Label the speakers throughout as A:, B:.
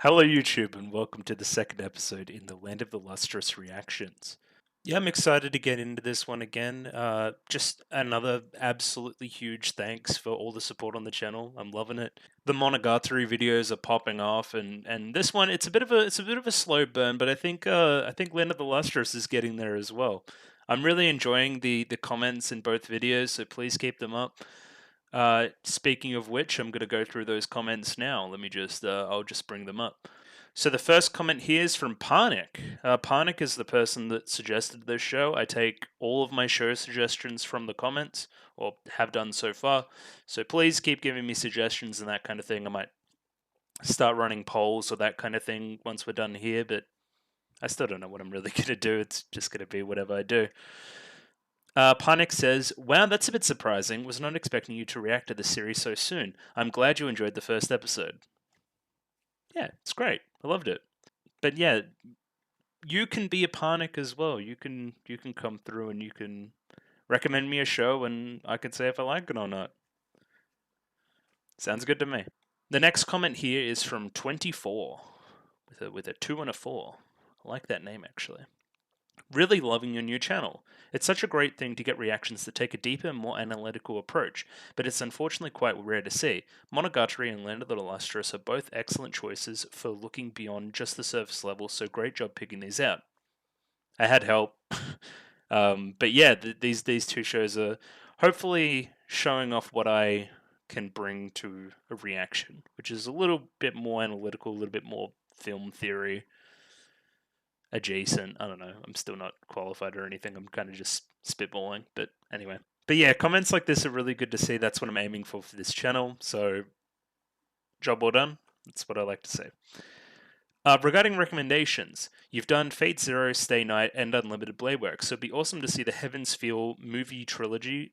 A: Hello, YouTube, and welcome to the second episode in the Land of the Lustrous reactions. Yeah, I'm excited to get into this one again. Just another absolutely huge thanks for all the support on the channel. I'm loving it. The Monogatari videos are popping off, and this one it's a bit of a slow burn, but I think Land of the Lustrous is getting there as well. I'm really enjoying the comments in both videos, so please keep them up. Speaking of which, I'm going to go through those comments now. I'll just bring them up. So the first comment here is from Parnik. Parnik is the person that suggested this show. I take all of my show suggestions from the comments, or have done so far. So please keep giving me suggestions and that kind of thing. I might start running polls or that kind of thing once we're done here, but I still don't know what I'm really going to do. It's just going to be whatever I do. Panik says, "Wow, that's a bit surprising. Was not expecting you to react to the series so soon. I'm glad you enjoyed the first episode." Yeah, it's great. I loved it. But yeah, you can be a Panik as well. You can come through and you can recommend me a show, and I can say if I like it or not. Sounds good to me. The next comment here is from 24 with a 2 and a 4. I like that name actually. Really loving your new channel. It's such a great thing to get reactions that take a deeper, more analytical approach, but it's unfortunately quite rare to see. Monogatari and Land of the Lustrous are both excellent choices for looking beyond just the surface level, so great job picking these out. I had help. But yeah, these two shows are hopefully showing off what I can bring to a reaction, which is a little bit more analytical, a little bit more film theory adjacent. I don't know. I'm still not qualified or anything. I'm kind of just spitballing. But anyway. But yeah, comments like this are really good to see. That's what I'm aiming for this channel. So, job well done. That's what I like to say. Regarding recommendations, you've done Fate Zero, Stay Night, and Unlimited Blade Work, so it'd be awesome to see the Heaven's Feel movie trilogy,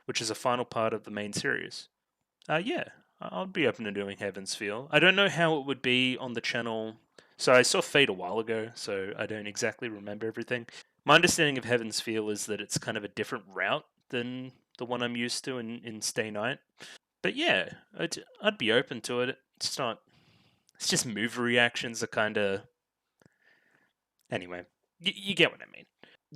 A: which is a final part of the main series. Yeah, I'd be open to doing Heaven's Feel. I don't know how it would be on the channel. So I saw Fate a while ago, so I don't exactly remember everything. My understanding of Heaven's Feel is that it's kind of a different route than the one I'm used to in Stay Night. But yeah, I'd be open to it. It's not. It's just movie reactions are kind of. Anyway, you get what I mean.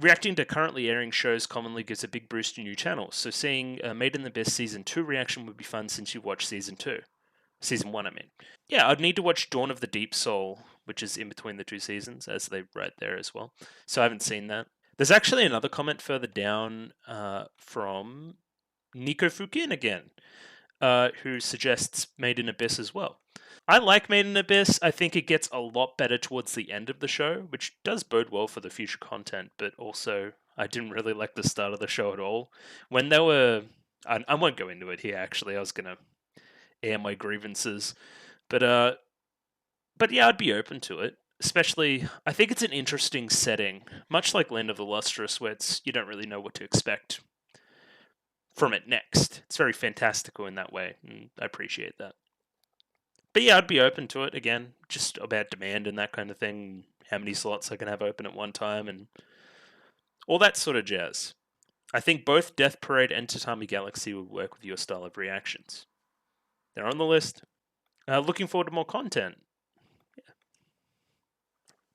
A: Reacting to currently airing shows commonly gives a big boost to new channels, so seeing Made in the Abyss Season 2 reaction would be fun since you watched Season 2. Season 1, I mean. Yeah, I'd need to watch Dawn of the Deep Soul, which is in between the two seasons, as they write there as well. So I haven't seen that. There's actually another comment further down from Nico Fukin again, who suggests Made in Abyss as well. I like Made in Abyss. I think it gets a lot better towards the end of the show, which does bode well for the future content, but also I didn't really like the start of the show at all. When they were. I won't go into it here, actually. I was going to air my grievances. But yeah, I'd be open to it. Especially, I think it's an interesting setting, much like Land of the Lustrous, where you don't really know what to expect from it next. It's very fantastical in that way, and I appreciate that. But yeah, I'd be open to it again, just about demand and that kind of thing, how many slots I can have open at one time, and all that sort of jazz. I think both Death Parade and Tatami Galaxy would work with your style of reactions. They're on the list. Looking forward to more content.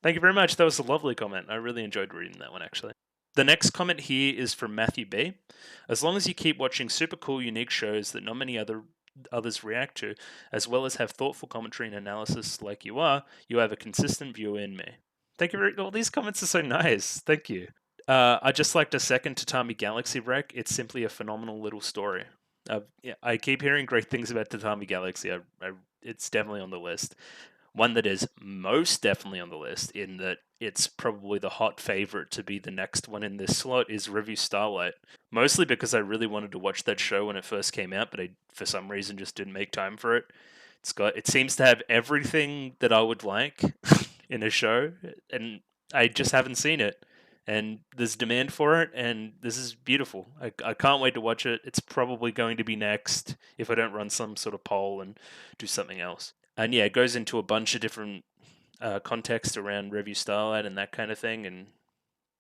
A: Thank you very much. That was a lovely comment. I really enjoyed reading that one, actually. The next comment here is from Matthew B. As long as you keep watching super cool, unique shows that not many others react to, as well as have thoughtful commentary and analysis like you are, you have a consistent viewer in me. Thank you. All these comments are so nice. Thank you. I just like to second Tatami Galaxy Wreck. It's simply a phenomenal little story. Yeah, I keep hearing great things about Tatami Galaxy. It's definitely on the list. One that is most definitely on the list, in that it's probably the hot favorite to be the next one in this slot, is Review Starlight. Mostly because I really wanted to watch that show when it first came out, but I, for some reason, just didn't make time for it. It seems to have everything that I would like in a show, and I just haven't seen it. And there's demand for it, and this is beautiful. I can't wait to watch it. It's probably going to be next if I don't run some sort of poll and do something else. And yeah, it goes into a bunch of different context around Review Starlight and that kind of thing. And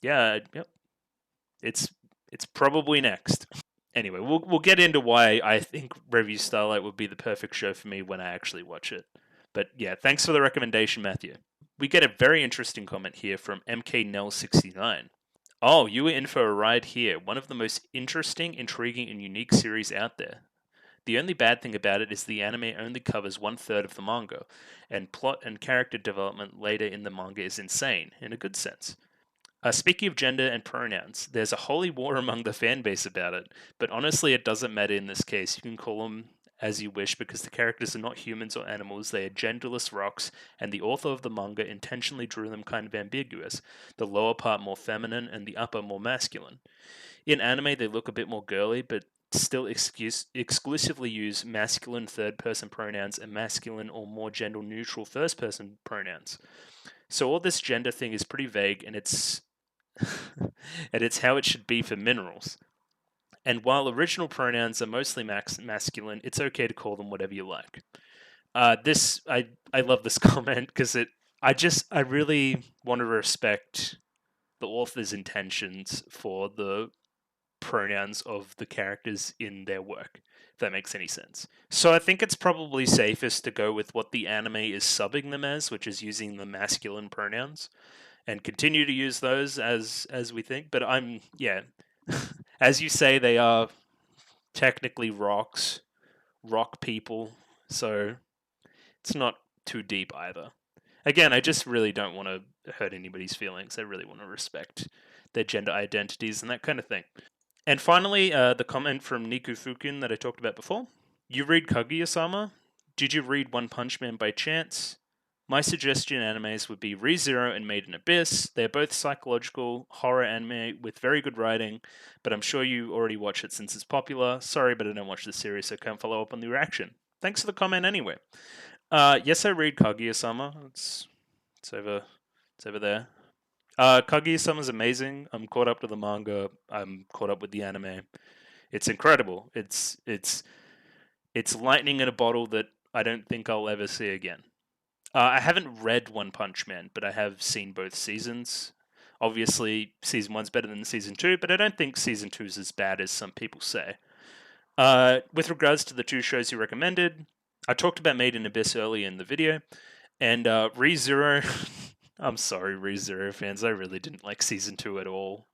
A: yeah, yep, it's probably next. Anyway, we'll get into why I think Review Starlight would be the perfect show for me when I actually watch it. But yeah, thanks for the recommendation, Matthew. We get a very interesting comment here from MKNell69. Oh, you were in for a ride here. One of the most interesting, intriguing, and unique series out there. The only bad thing about it is the anime only covers 1/3 of the manga, and plot and character development later in the manga is insane, in a good sense. Speaking of gender and pronouns, there's a holy war among the fan base about it, but honestly, it doesn't matter in this case. You can call them as you wish because the characters are not humans or animals, they are genderless rocks, and the author of the manga intentionally drew them kind of ambiguous, the lower part more feminine and the upper more masculine. In anime, they look a bit more girly, but still exclusively use masculine third person pronouns and masculine or more gender neutral first person pronouns. So all this gender thing is pretty vague, and it's and it's how it should be for minerals. And while original pronouns are mostly masculine, it's okay to call them whatever you like. I love this comment because I really want to respect the author's intentions for the pronouns of the characters in their work, if that makes any sense. So I think it's probably safest to go with what the anime is subbing them as, which is using the masculine pronouns, and continue to use those as we think. But as you say, they are technically rock people, so it's not too deep either. Again, I just really don't want to hurt anybody's feelings. I really want to respect their gender identities and that kind of thing. And finally, the comment from Niku Fukin that I talked about before. You read Kaguya-sama? Did you read One Punch Man by chance? My suggestion animes would be ReZero and Made in Abyss. They're both psychological horror anime with very good writing, but I'm sure you already watch it since it's popular. Sorry, but I don't watch the series, so can't follow up on the reaction. Thanks for the comment anyway. Yes, I read Kaguya-sama. It's over there. Kaguya-sama is amazing. I'm caught up to the manga. I'm caught up with the anime. It's incredible. It's lightning in a bottle that I don't think I'll ever see again. I haven't read One Punch Man, but I have seen both seasons. Obviously, season 1's better than season 2, but I don't think season 2 is as bad as some people say. With regards to the 2 shows you recommended, I talked about Made in Abyss earlier in the video, and ReZero. I'm sorry, ReZero fans. I really didn't like season 2 at all.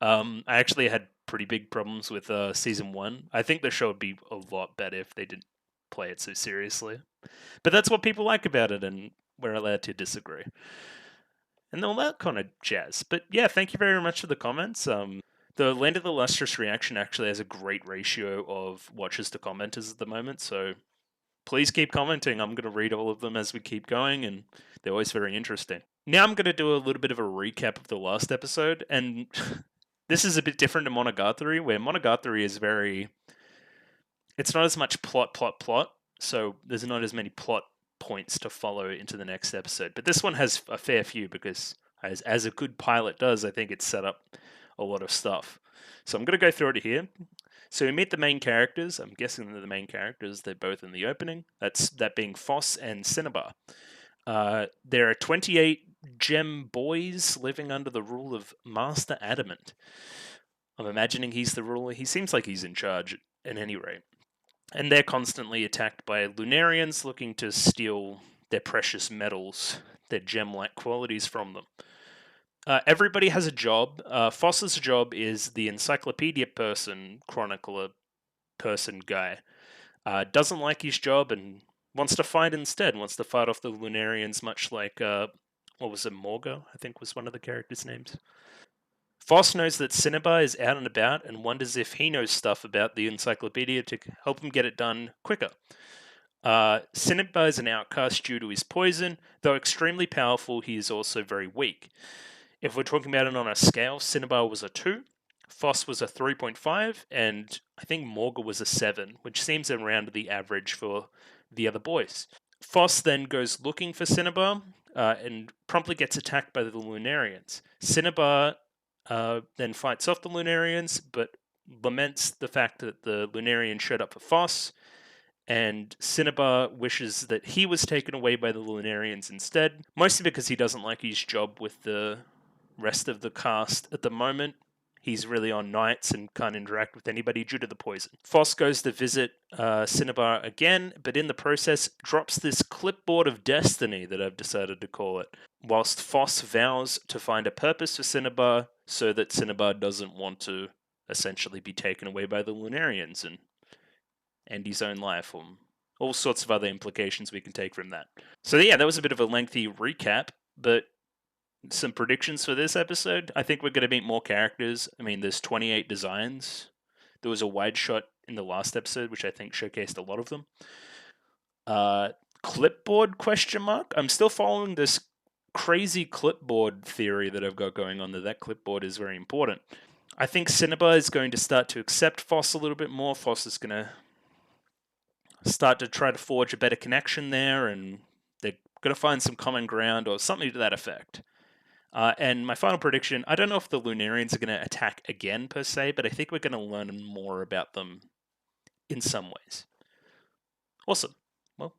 A: I actually had pretty big problems with season 1. I think the show would be a lot better if they didn't play it so seriously. But that's what people like about it, and we're allowed to disagree. And all that kind of jazz. But yeah, thank you very much for the comments. The Land of the Lustrous reaction actually has a great ratio of watchers to commenters at the moment, so please keep commenting. I'm going to read all of them as we keep going, and they're always very interesting. Now I'm going to do a little bit of a recap of the last episode, and this is a bit different to Monogatari, where Monogatari is it's not as much plot, so there's not as many plot points to follow into the next episode. But this one has a fair few because, as a good pilot does, I think it's set up a lot of stuff. So I'm going to go through it here. So we meet the main characters. I'm guessing they're the main characters. They're both in the opening. That being Foss and Cinnabar. There are 28 gem boys living under the rule of Master Adamant. I'm imagining he's the ruler. He seems like he's in charge at any rate. And they're constantly attacked by Lunarians looking to steal their precious metals, their gem-like qualities from them. Everybody has a job. Foss's job is the encyclopedia person, chronicler person guy. Doesn't like his job and wants to fight instead. Wants to fight off the Lunarians, much like, what was it, Morgo, I think was one of the characters' names. Foss knows that Cinnabar is out and about and wonders if he knows stuff about the encyclopedia to help him get it done quicker. Cinnabar is an outcast due to his poison. Though extremely powerful, he is also very weak. If we're talking about it on a scale, Cinnabar was a 2, Foss was a 3.5, and I think Morga was a 7, which seems around the average for the other boys. Foss then goes looking for Cinnabar and promptly gets attacked by the Lunarians. Cinnabar then fights off the Lunarians, but laments the fact that the Lunarians showed up for Foss, and Cinnabar wishes that he was taken away by the Lunarians instead, mostly because he doesn't like his job with the rest of the cast at the moment. He's really on nights and can't interact with anybody due to the poison. Foss goes to visit Cinnabar again, but in the process drops this clipboard of destiny that I've decided to call it, whilst Foss vows to find a purpose for Cinnabar so that Cinnabar doesn't want to essentially be taken away by the Lunarians and end his own life, or all sorts of other implications we can take from that. So yeah, that was a bit of a lengthy recap, but some predictions for this episode. I think we're going to meet more characters. I mean, there's 28 designs. There was a wide shot in the last episode, which I think showcased a lot of them. Clipboard question mark? I'm still following this crazy clipboard theory that I've got going on, that clipboard is very important. I think Cinnabar is going to start to accept Foss a little bit more. Foss is going to start to try to forge a better connection there, and they're going to find some common ground or something to that effect. And my final prediction, I don't know if the Lunarians are going to attack again per se, but I think we're going to learn more about them in some ways. Awesome. Well,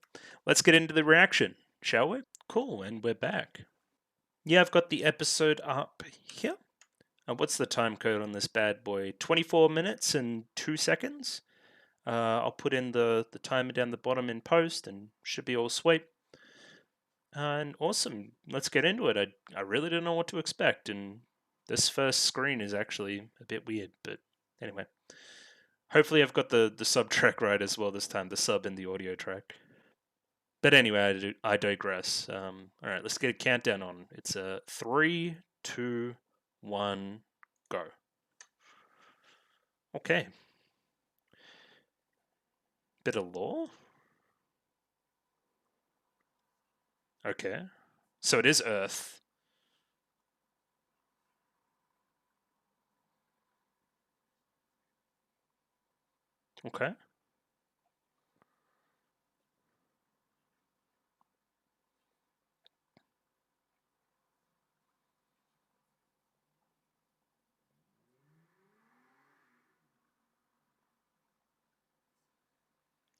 A: let's get into the reaction, shall we? Cool, and we're back. Yeah, I've got the episode up here. What's the time code on this bad boy? 24 minutes and 2 seconds. I'll put in the timer down the bottom in post and should be all sweet. And awesome, let's get into it. I really don't know what to expect, and this first screen is actually a bit weird, but anyway. Hopefully I've got the sub track right as well this time, the sub and the audio track. But anyway, I digress. Alright, let's get a countdown on. It's a 3, 2, 1, go. Okay. Bit of lore? Okay. So it is Earth. Okay.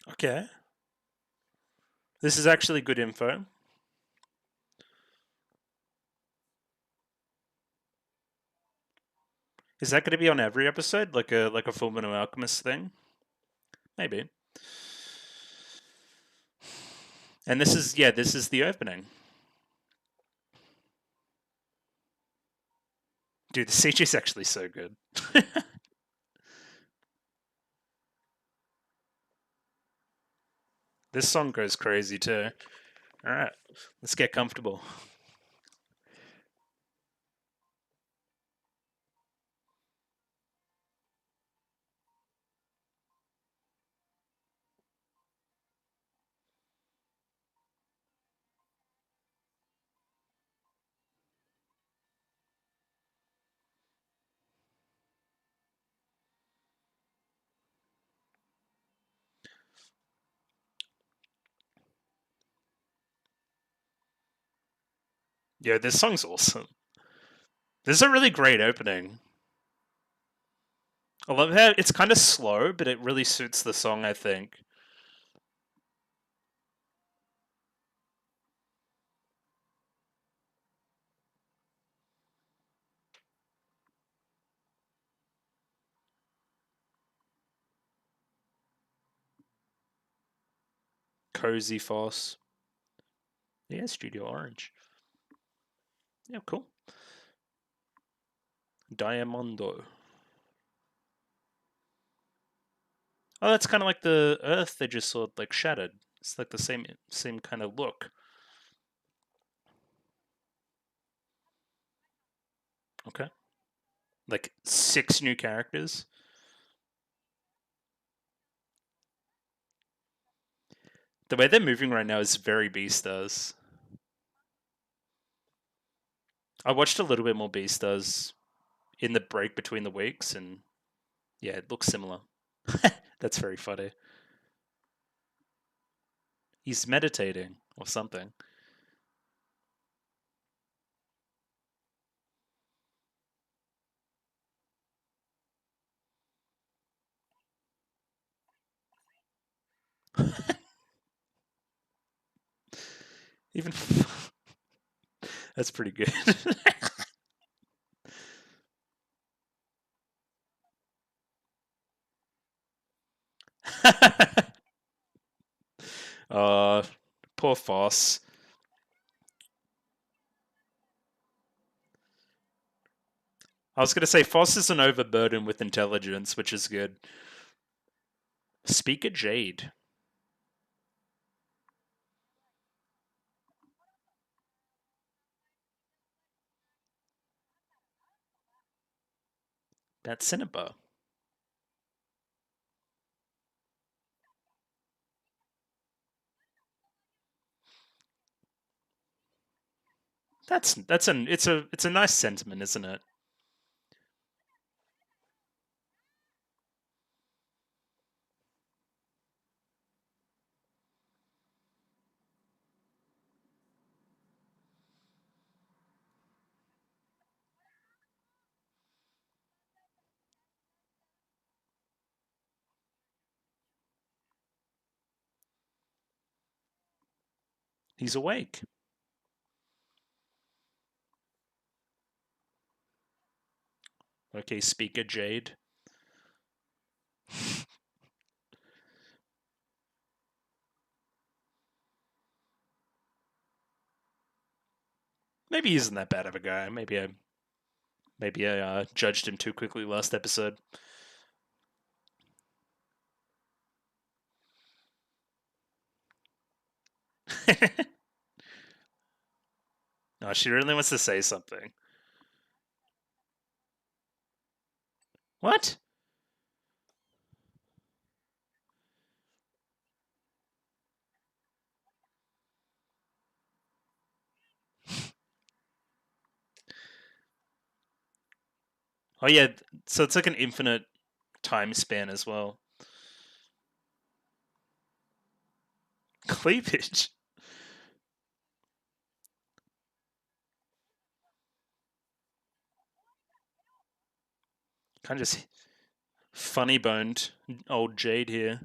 A: Okay. This is actually good info. Is that going to be on every episode, like a Fullmetal Alchemist thing? Maybe. And this is the opening. Dude, the CG is actually so good. This song goes crazy too. Alright, let's get comfortable. Yeah, this song's awesome. This is a really great opening. I love how it's kind of slow, but it really suits the song, I think. Cozy Foss. Yeah, Studio Orange. Yeah, cool. Diamondo. Oh, that's kind of like the Earth they just saw, like shattered. It's like the same kind of look. Okay. Like 6 new characters. The way they're moving right now is very Beastars. I watched a little bit more Beastars in the break between the weeks, and yeah, it looks similar. That's very funny. He's meditating or something. Even that's pretty good. uh, poor Foss. I was gonna say Foss isn't overburdened with intelligence, which is good. Speaker Jade. That's Cinnabar. It's a nice sentiment, isn't it? He's awake. Okay, Speaker Jade. Maybe he isn't that bad of a guy. Maybe I judged him too quickly last episode. No, she really wants to say something. What? Oh yeah, so it's like an infinite time span as well. Cleavage. Kind of just funny boned old Jade here.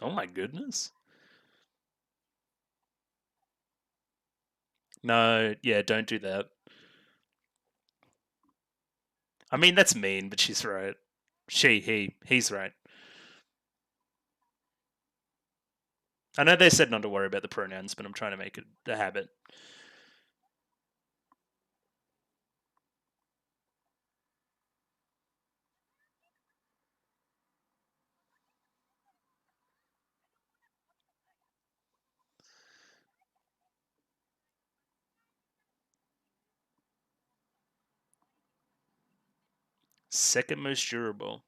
A: Oh my goodness. No, yeah, don't do that. I mean, that's mean, but she's right. He's right. I know they said not to worry about the pronouns, but I'm trying to make it a habit. Second most durable.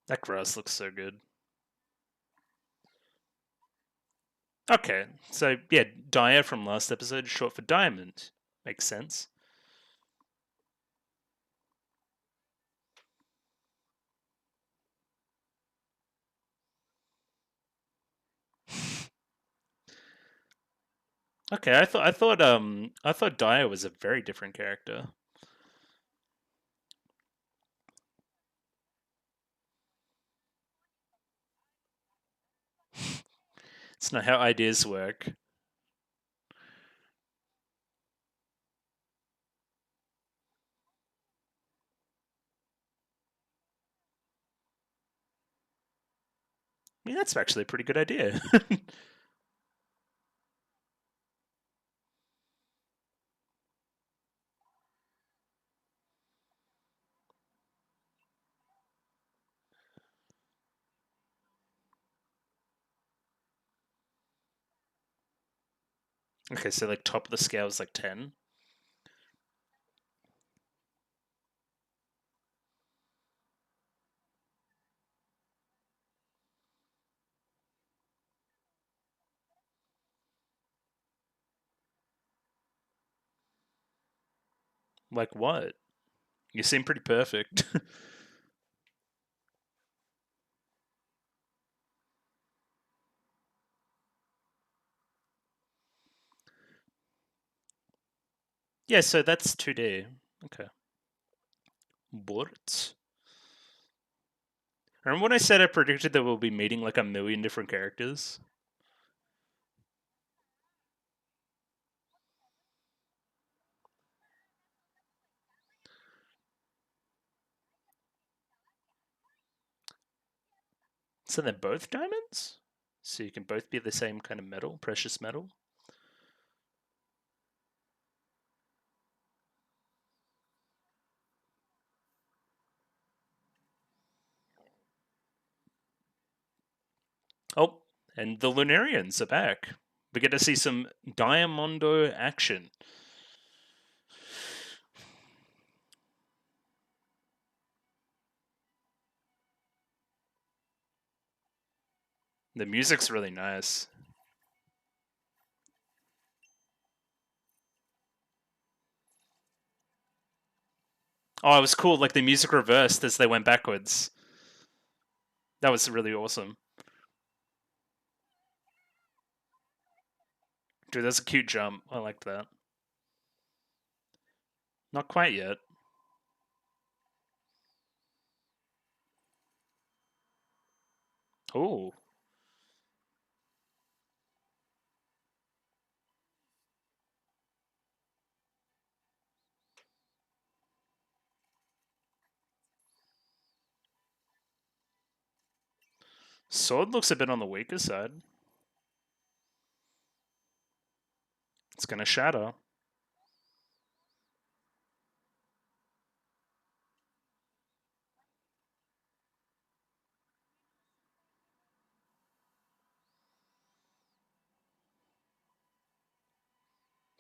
A: That grass looks so good. Okay, so yeah, Dia from last episode, short for diamond. Makes sense. Okay, I thought Dia was a very different character. It's not how ideas work. I mean, that's actually a pretty good idea. Okay, so like top of the scale is like 10. Like what? You seem pretty perfect. Yeah, so that's 2D. Okay. But remember when I said I predicted that we'll be meeting like a million different characters? So they're both diamonds? So you can both be the same kind of metal, precious metal? Oh, and the Lunarians are back. We get to see some Diamondo action. The music's really nice. Oh, it was cool. Like the music reversed as they went backwards. That was really awesome. Dude, that's a cute jump. I liked that. Not quite yet. Oh, sword looks a bit on the weaker side. It's gonna shatter.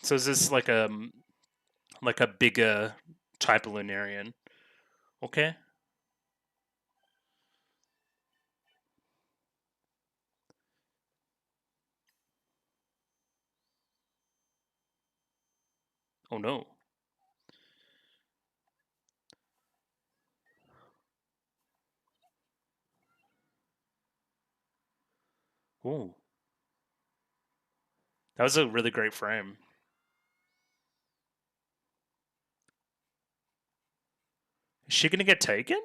A: So is this like a bigger type of Lunarian? Okay. Oh no. Oh, that was a really great frame. Is she gonna get taken?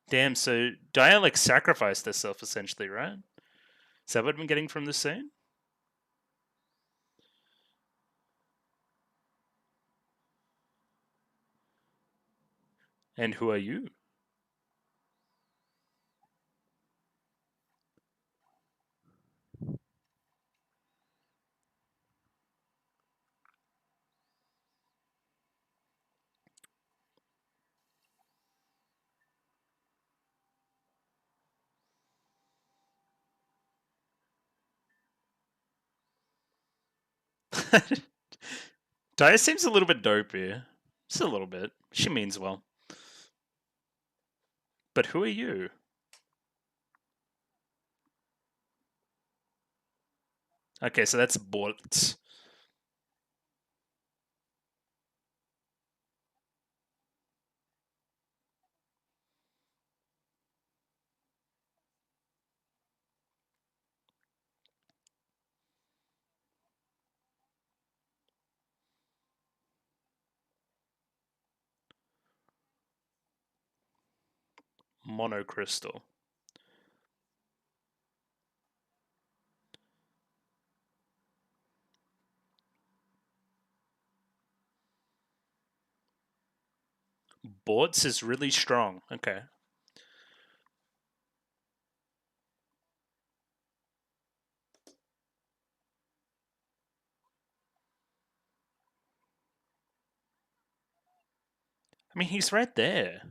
A: Damn. So Dia like sacrificed herself essentially, right? Is that what I'm getting from this scene? And who are you? Dia seems a little bit dopey. Just a little bit. She means well. But who are you? Okay, so that's Bolt. Monocrystal. Bortz is really strong. Okay. I mean, he's right there.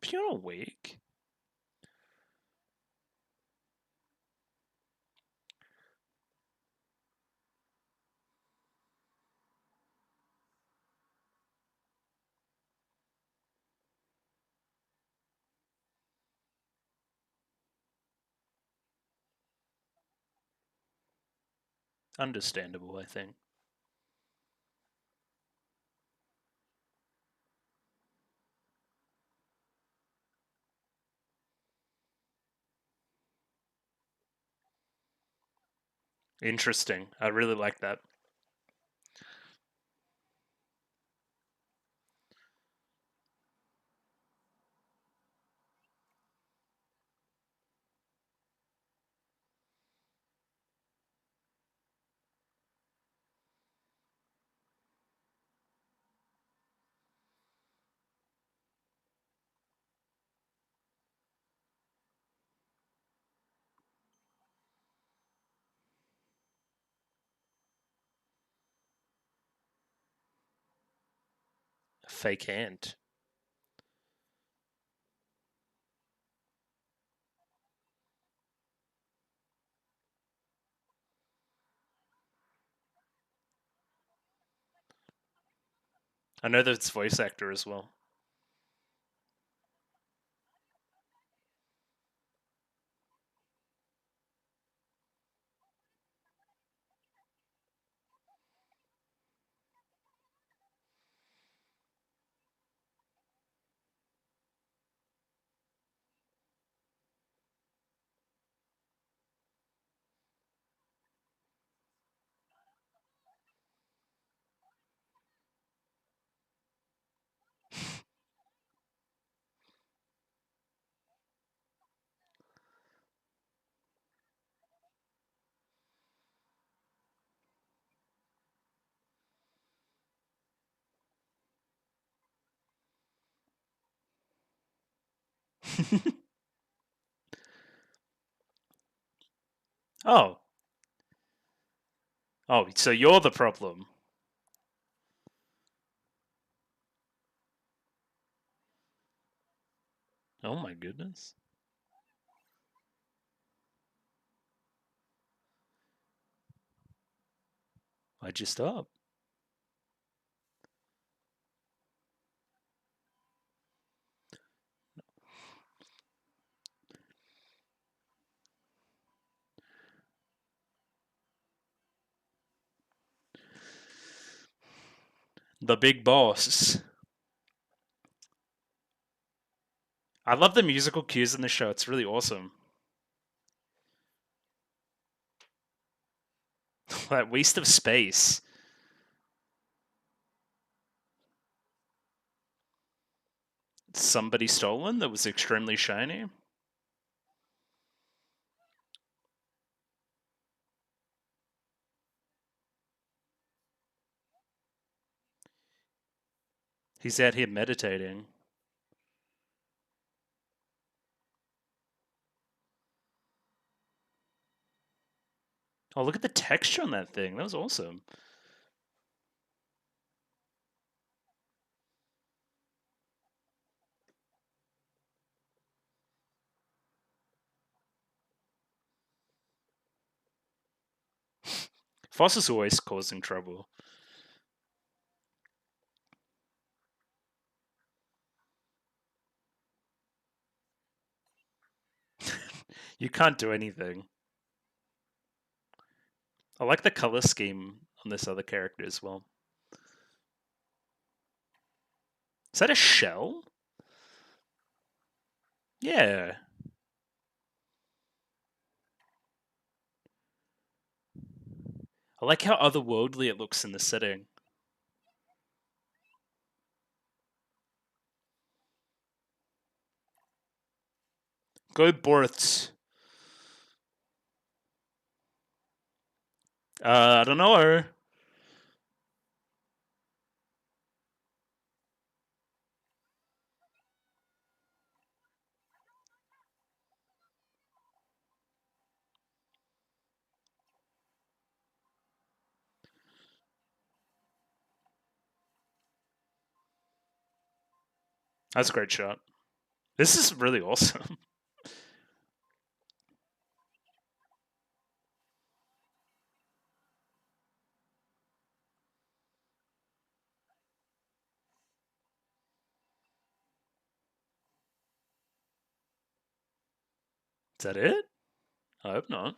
A: But you're awake. Understandable, I think. Interesting. I really like that. Fake hand. I know that it's voice actor as well. Oh. Oh, so you're the problem. Oh my goodness. Why'd you stop? The big boss. I love the musical cues in the show. It's really awesome. That waste of space. Somebody stolen that was extremely shiny. He's out here meditating. Oh, look at the texture on that thing. That was awesome. Foss is always causing trouble. You can't do anything. I like the color scheme on this other character as well. Is that a shell? Yeah. I like how otherworldly it looks in the setting. Go Borths. I don't know. That's a great shot. This is really awesome. Is that it? I hope not.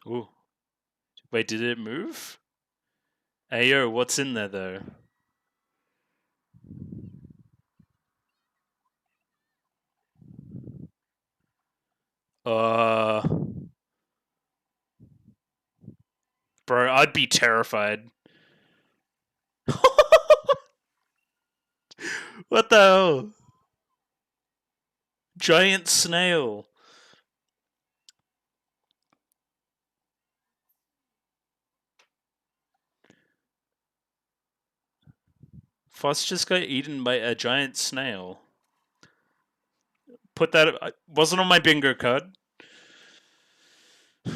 A: Ooh. Wait, did it move? Ayo, what's in there though? Uh, bro, I'd be terrified. What the hell? Giant snail. Foss just got eaten by a giant snail. Put that. Wasn't on my bingo card. It's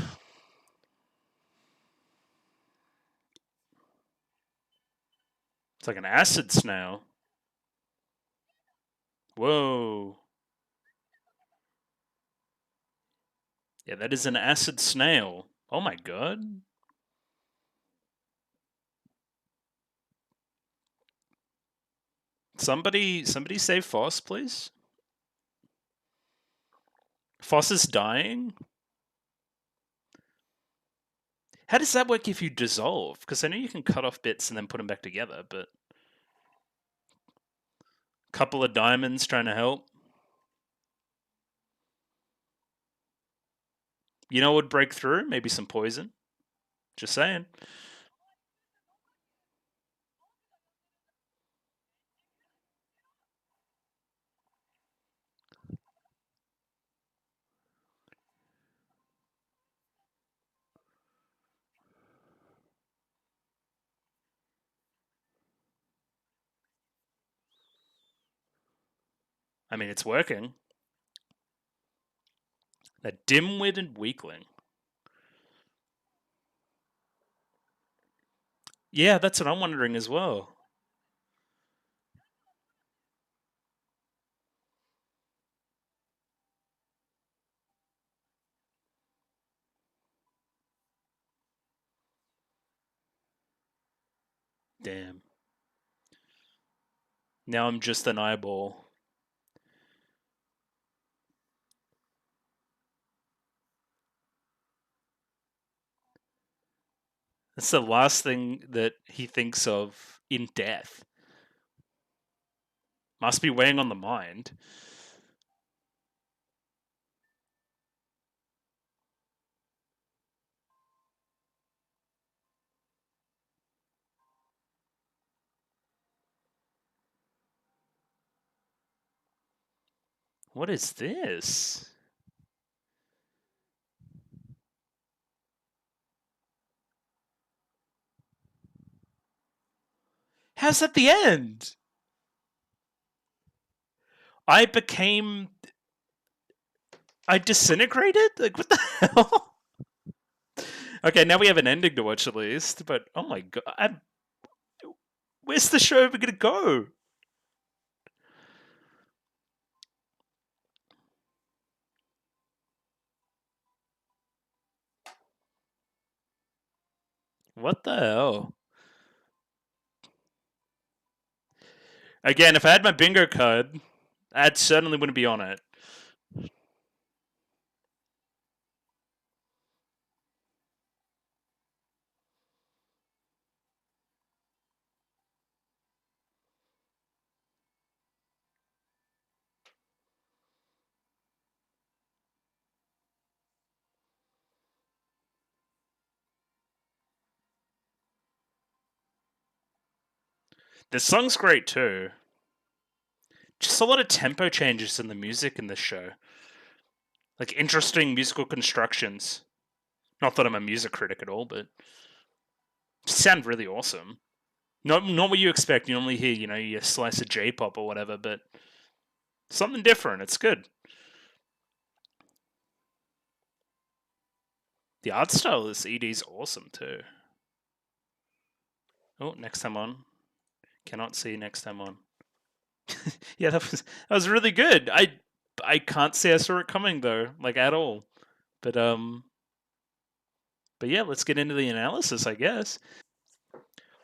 A: like an acid snail. Whoa. Yeah, that is an acid snail. Oh my god. Somebody save Foss, please. Foss is dying? How does that work if you dissolve? Because I know you can cut off bits and then put them back together, but... Couple of diamonds trying to help. You know what would break through? Maybe some poison. Just saying. I mean, it's working. A dim-witted weakling. Yeah, that's what I'm wondering as well. Damn. Now I'm just an eyeball. That's the last thing that he thinks of in death. Must be weighing on the mind. What is this? How's that the end? I became. I disintegrated? Like, what the hell? Okay, now we have an ending to watch at least, but oh my god. Where's the show ever gonna go? What the hell? Again, if I had my bingo card, that certainly wouldn't be on it. The song's great too. Just a lot of tempo changes in the music in this show. Like interesting musical constructions. Not that I'm a music critic at all, but sound really awesome. Not what you expect. You normally hear, you slice of J-pop or whatever, but something different. It's good. The art style of this ED is awesome too. Oh, next time on. Cannot see next time on. Yeah, that was really good. I can't say I saw it coming though, like at all. But yeah, let's get into the analysis, I guess.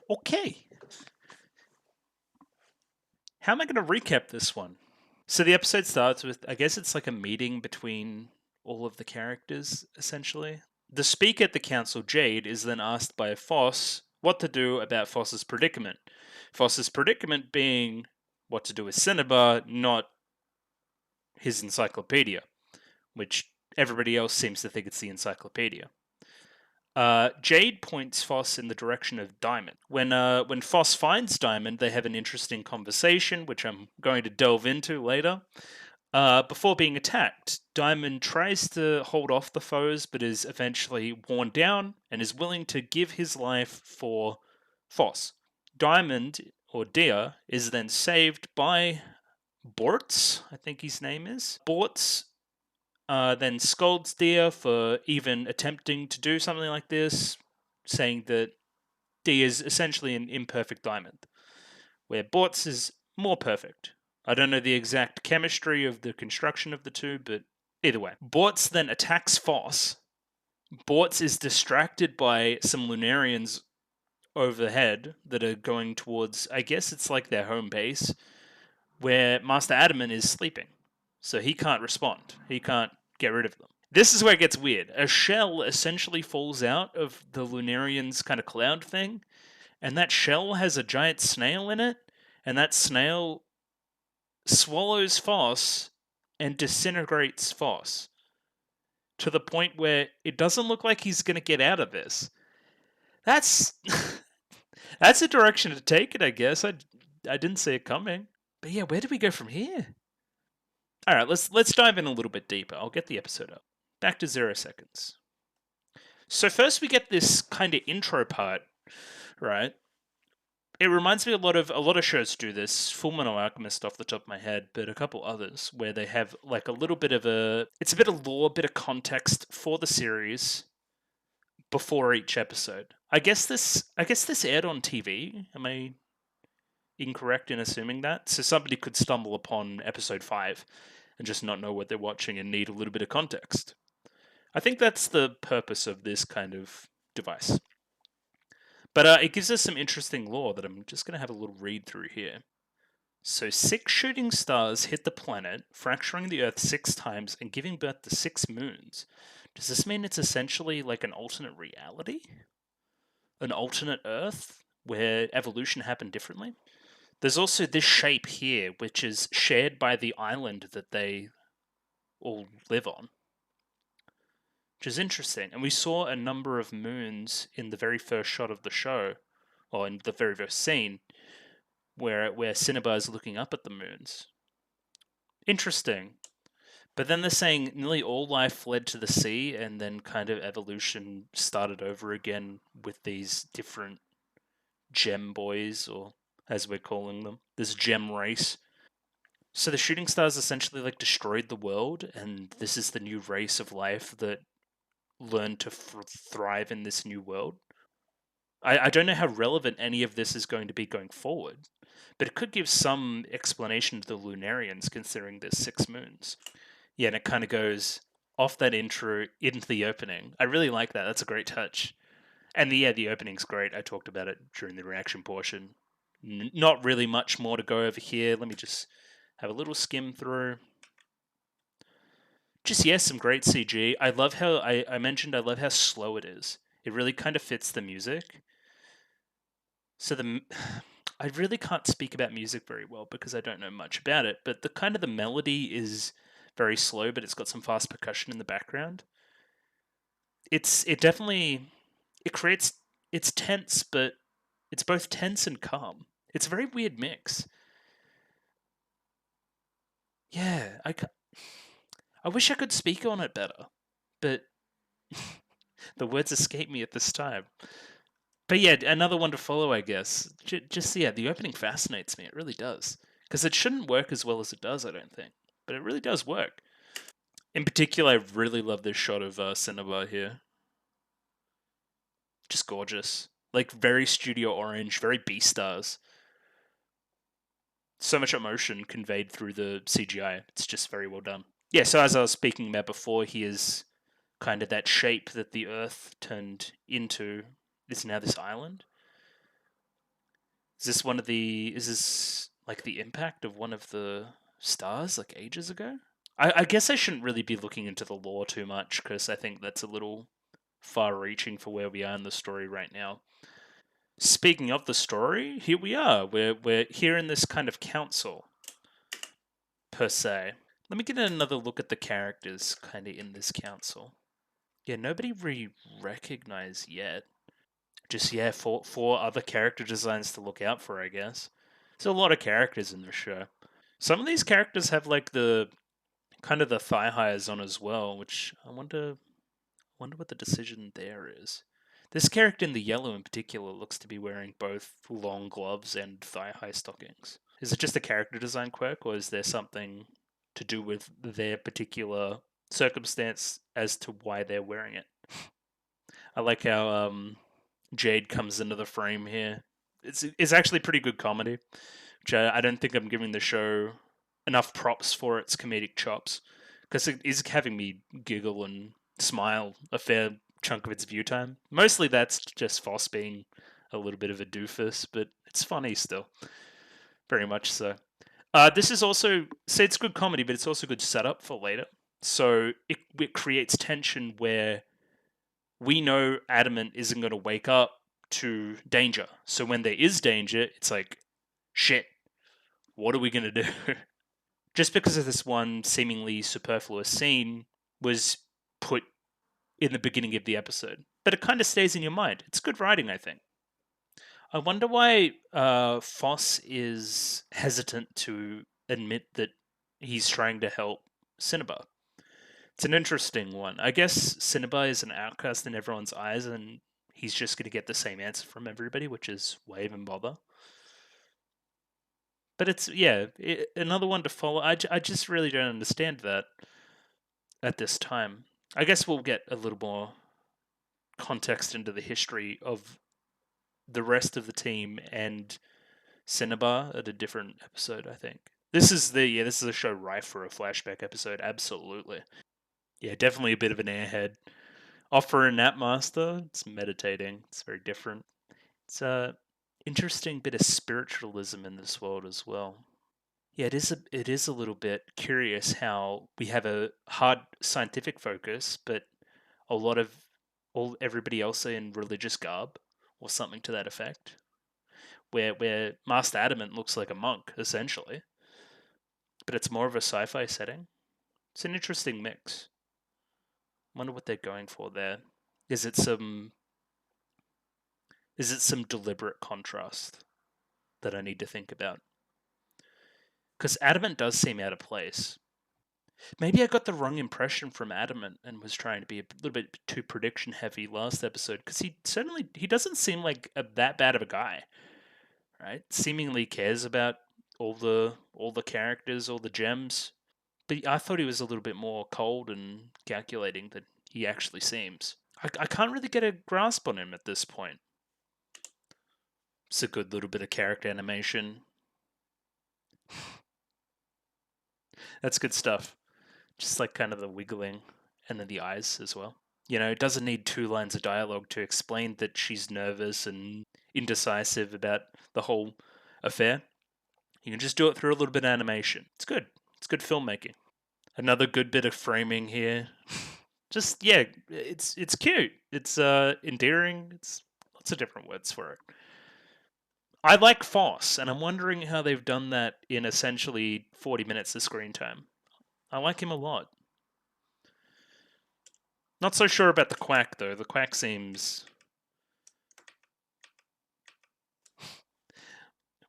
A: Okay. How am I going to recap this one? So the episode starts with, I guess it's like a meeting between all of the characters, essentially. The speaker at the council, Jade, is then asked by Foss what to do about Foss's predicament. Foss's predicament being what to do with Cinnabar, not his encyclopedia, which everybody else seems to think it's the encyclopedia. Jade points Foss in the direction of Diamond. When Foss finds Diamond, they have an interesting conversation, which I'm going to delve into later. Before being attacked, Diamond tries to hold off the foes, but is eventually worn down and is willing to give his life for Foss. Diamond, or Dia, is then saved by Bortz, I think his name is. Bortz then scolds Dia for even attempting to do something like this, saying that Dia is essentially an imperfect diamond, where Bortz is more perfect. I don't know the exact chemistry of the construction of the two, but either way. Bortz then attacks Foss. Bortz is distracted by some Lunarians overhead that are going towards, I guess it's like their home base, where Master Adamant is sleeping. So he can't respond. He can't get rid of them. This is where it gets weird. A shell essentially falls out of the Lunarian's kind of cloud thing, and that shell has a giant snail in it, and that snail swallows Foss and disintegrates Foss to the point where it doesn't look like he's going to get out of this. That's that's a direction to take it, I guess. I didn't see it coming. But yeah, where do we go from here? All right, let's dive in a little bit deeper. I'll get the episode up. Back to 0 seconds. So first we get this kind of intro part, right? It reminds me a lot of shows do this. Fullmetal Alchemist off the top of my head, but a couple others where they have like a little bit of it's a bit of lore, a bit of context for the series before each episode. I guess this aired on TV. Am I incorrect in assuming that? So somebody could stumble upon episode 5 and just not know what they're watching and need a little bit of context. I think that's the purpose of this kind of device. But it gives us some interesting lore that I'm just going to have a little read through here. So 6 shooting stars hit the planet, fracturing the Earth 6 times and giving birth to 6 moons. Does this mean it's essentially like an alternate reality? An alternate Earth where evolution happened differently? There's also this shape here, which is shared by the island that they all live on, which is interesting. And we saw a number of moons in the very first shot of the show, or in the very first scene, where Cinnabar is looking up at the moons. Interesting. But then they're saying nearly all life fled to the sea, and then kind of evolution started over again with these different gem boys, or as we're calling them, this gem race. So the shooting stars essentially like destroyed the world, and this is the new race of life that learned to thrive in this new world. I don't know how relevant any of this is going to be going forward, but it could give some explanation to the Lunarians considering there's 6 moons. Yeah, and it kind of goes off that intro into the opening. I really like that. That's a great touch. And the opening's great. I talked about it during the reaction portion. Not really much more to go over here. Let me just have a little skim through. Just, yes, some great CG. I love how, I mentioned I love how slow it is. It really kind of fits the music. So I really can't speak about music very well because I don't know much about it, but the melody is very slow, but it's got some fast percussion in the background. It definitely, it creates, it's tense, but it's both tense and calm. It's a very weird mix. Yeah, I wish I could speak on it better, but the words escape me at this time. But yeah, another one to follow, I guess. Just yeah, the opening fascinates me. It really does, because it shouldn't work as well as it does, I don't think, but it really does work. In particular, I really love this shot of Cinnabar here. just gorgeous. Like, very Studio Orange, very Beastars. So much emotion conveyed through the CGI. It's just very well done. Yeah, so as I was speaking about before, he is kind of that shape that the Earth turned into is now this island. Is this like the impact of one of the stars like ages ago? I guess I shouldn't really be looking into the lore too much because I think that's a little far reaching for where we are in the story right now. Speaking of the story, here we are. We're here in this kind of council, per se. Let me get another look at the characters kind of in this council. Yeah, nobody really recognized yet. Just, yeah, four other character designs to look out for, I guess. There's a lot of characters in the show. Some of these characters have like the kind of the thigh highs on as well, which I wonder what the decision there is. This character in the yellow in particular looks to be wearing both long gloves and thigh high stockings. Is it just a character design quirk, or is there something to do with their particular circumstance as to why they're wearing it? I like how Jade comes into the frame here. It's actually pretty good comedy, which I don't think I'm giving the show enough props for its comedic chops, because it is having me giggle and smile a fair chunk of its view time. Mostly that's just Foss being a little bit of a doofus, but it's funny still, very much so. This is also, say it's good comedy, but it's also good setup for later. So it creates tension where we know Adamant isn't going to wake up to danger. So when there is danger, it's like, shit, what are we going to do? Just because of this one seemingly superfluous scene was put in the beginning of the episode. But it kind of stays in your mind. It's good writing, I think. I wonder why Foss is hesitant to admit that he's trying to help Cinnabar. It's an interesting one. I guess Cinnabar is an outcast in everyone's eyes, and he's just going to get the same answer from everybody, which is why even bother. But it's, yeah, another one to follow. I just really don't understand that at this time. I guess we'll get a little more context into the history of the rest of the team and Cinnabar at a different episode, I think. This is a show rife for a flashback episode, absolutely. Yeah, definitely a bit of an airhead. Off for a nap, master. It's meditating. It's very different. It's a interesting bit of spiritualism in this world as well. Yeah, it is a little bit curious how we have a hard scientific focus, but a lot of everybody else are in religious garb or something to that effect. Where Master Adamant looks like a monk essentially, but it's more of a sci-fi setting. It's an interesting mix. Wonder what they're going for there. Is it some deliberate contrast that I need to think about? Because Adamant does seem out of place. Maybe I got the wrong impression from Adamant and was trying to be a little bit too prediction heavy last episode, because he doesn't seem like that bad of a guy, right? Seemingly cares about all the characters, all the gems. But I thought he was a little bit more cold and calculating than he actually seems. I can't really get a grasp on him at this point. It's a good little bit of character animation. That's good stuff. Just like kind of the wiggling and then the eyes as well. You know, it doesn't need 2 lines of dialogue to explain that she's nervous and indecisive about the whole affair. You can just do it through a little bit of animation. It's good. It's good filmmaking. Another good bit of framing here. Just, yeah, it's cute. It's endearing. It's lots of different words for it. I like Foss, and I'm wondering how they've done that in essentially 40 minutes of screen time. I like him a lot. Not so sure about the Quack, though. The Quack seems,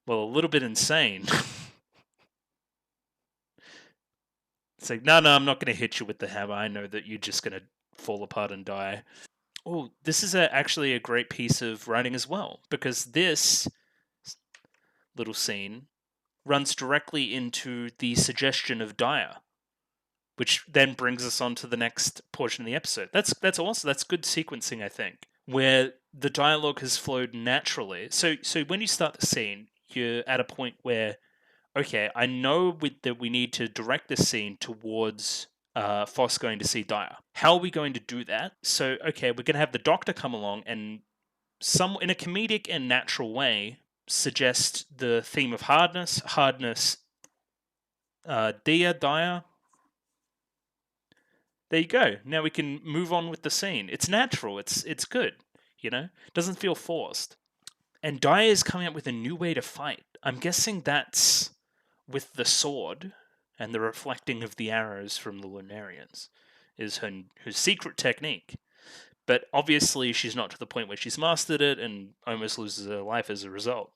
A: well, a little bit insane. It's like, no, I'm not going to hit you with the hammer. I know that you're just going to fall apart and die. Oh, this is actually a great piece of writing as well, because this little scene runs directly into the suggestion of Dyer, which then brings us on to the next portion of the episode. That's awesome. That's good sequencing, I think. where the dialogue has flowed naturally. So when you start the scene, you're at a point where, okay, I know that we need to direct the scene towards Foss going to see Dyer. How are we going to do that? So, okay, we're going to have the Doctor come along and in a comedic and natural way, suggest the theme of hardness, Dyer. There you go. Now we can move on with the scene. It's natural. It's good. Doesn't feel forced. And Dyer is coming up with a new way to fight. I'm guessing that's with the sword and the reflecting of the arrows from the Lunarians is her secret technique. But obviously, she's not to the point where she's mastered it and almost loses her life as a result.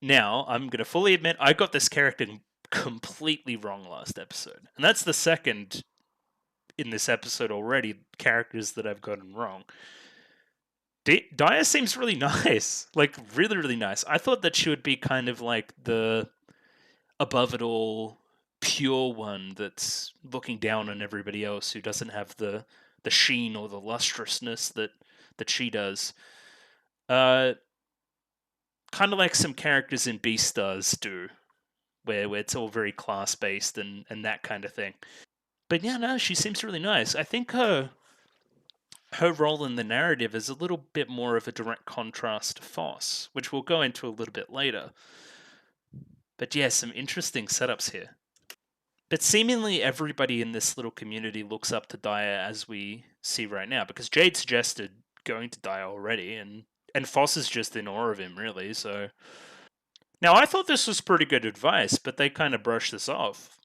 A: Now, I'm going to fully admit I got this character completely wrong last episode. And that's the second in this episode already, characters that I've gotten wrong. Dyer seems really nice. Like, really, really nice. I thought that she would be kind of like the above it all pure one that's looking down on everybody else who doesn't have the sheen or the lustrousness that she does. Kind of like some characters in Beastars do, where it's all very class based and that kind of thing. But yeah, no, she seems really nice. I think her role in the narrative is a little bit more of a direct contrast to Foss, which we'll go into a little bit later. But yeah, some interesting setups here. But seemingly everybody in this little community looks up to Dyer, as we see right now, because Jade suggested going to Dyer already, and Foss is just in awe of him, really. So now I thought this was pretty good advice, but they kind of brushed this off.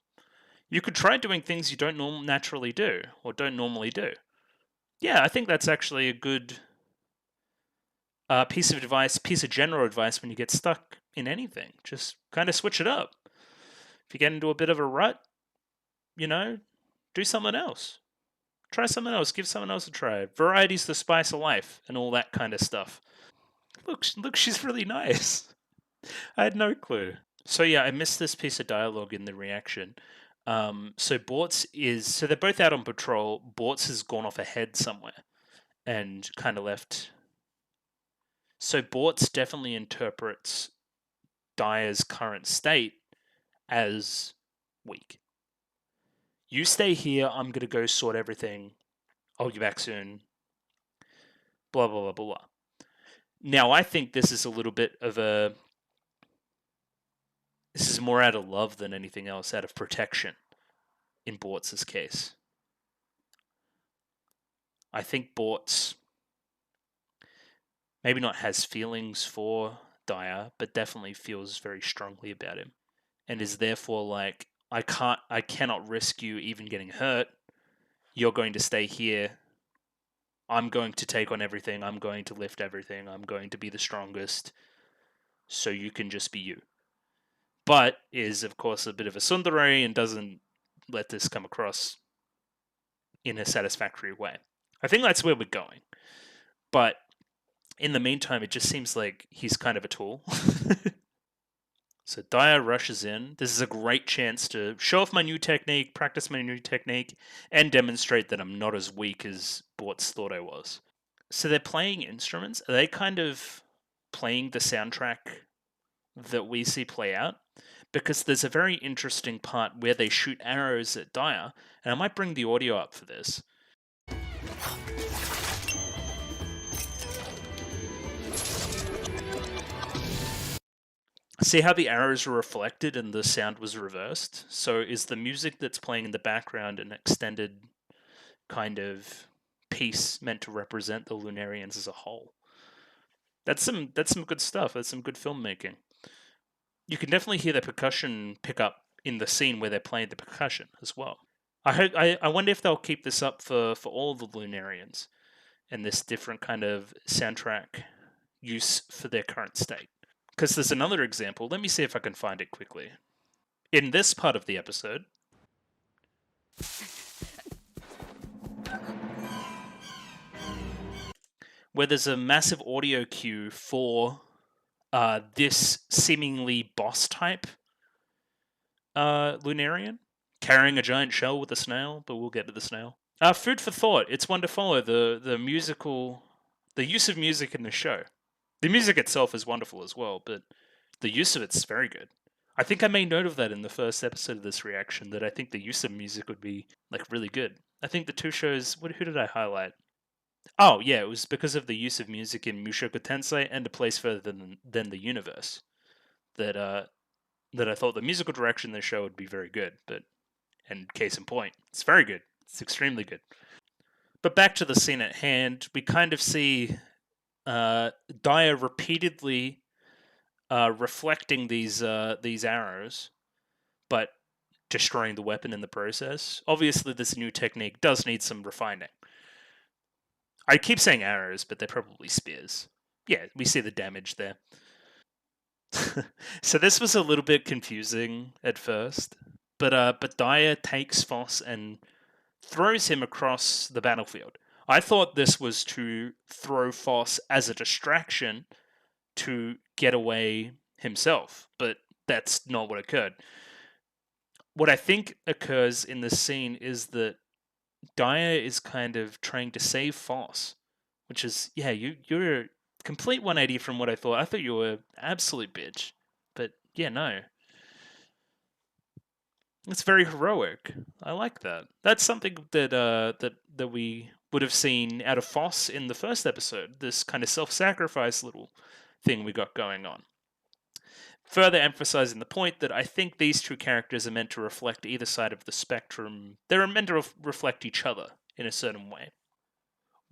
A: You could try doing things you don't naturally do or don't normally do. Yeah, I think that's actually a good piece of general advice when you get stuck in anything. Just kind of switch it up. If you get into a bit of a rut, do something else. Try something else. Give something else a try. Variety's the spice of life and all that kind of stuff. Look, she's really nice. I had no clue. So yeah, I missed this piece of dialogue in the reaction. So they're both out on patrol. Bortz has gone off ahead somewhere and kind of left. So Bortz definitely interprets Dyer's current state as weak. You stay here, I'm going to go sort everything. I'll be back soon. Blah, blah, blah, blah, blah. Now, I think this is a little bit of a... This is more out of love than anything else, out of protection, in Bortz's case. I think Bortz maybe not has feelings for Dyer, but definitely feels very strongly about him. And is therefore like, I cannot risk you even getting hurt. You're going to stay here. I'm going to take on everything. I'm going to lift everything. I'm going to be the strongest. So you can just be you. But is, of course, a bit of a tsundere and doesn't let this come across in a satisfactory way. I think that's where we're going. But in the meantime, it just seems like he's kind of a tool. So Dyer rushes in. This is a great chance to show off my new technique, practice my new technique, and demonstrate that I'm not as weak as Bortz thought I was. So they're playing instruments. Are they kind of playing the soundtrack that we see play out? Because there's a very interesting part where they shoot arrows at Dyer, and I might bring the audio up for this. See how the arrows were reflected and the sound was reversed? So is the music that's playing in the background an extended kind of piece meant to represent the Lunarians as a whole? That's some good stuff. That's some good filmmaking. You can definitely hear the percussion pick up in the scene where they're playing the percussion as well. I wonder if they'll keep this up for all the Lunarians and this different kind of soundtrack use for their current state. Because there's another example. Let me see if I can find it quickly. In this part of the episode, where there's a massive audio cue for this seemingly boss type Lunarian carrying a giant shell with a snail, but we'll get to the snail. Food for thought. It's one to follow. The musical the use of music in the show. The music itself is wonderful as well, but the use of it's very good. I think I made note of that in the first episode of this reaction, that I think the use of music would be like really good. I think the two shows. Who did I highlight? Oh yeah, it was because of the use of music in Mushoku Tensei and A Place Further than the Universe that that I thought the musical direction of the show would be very good. But and case in point, it's very good. It's extremely good. But back to the scene at hand, we kind of see Daya repeatedly reflecting these arrows, but destroying the weapon in the process. Obviously, this new technique does need some refining. I keep saying arrows, but they're probably spears. Yeah, we see the damage there. So this was a little bit confusing at first, but Daya takes Foss and throws him across the battlefield. I thought this was to throw Foss as a distraction to get away himself, but that's not what occurred. What I think occurs in this scene is that Daya is kind of trying to save Foss, which is you're a complete 180 from what I thought. I thought you were absolute bitch, but yeah, no, it's very heroic. I like that. That's something that we would have seen out of Foss in the first episode. This kind of self-sacrifice little thing we got going on. Further emphasizing the point that I think these two characters are meant to reflect either side of the spectrum. They're meant to reflect each other in a certain way.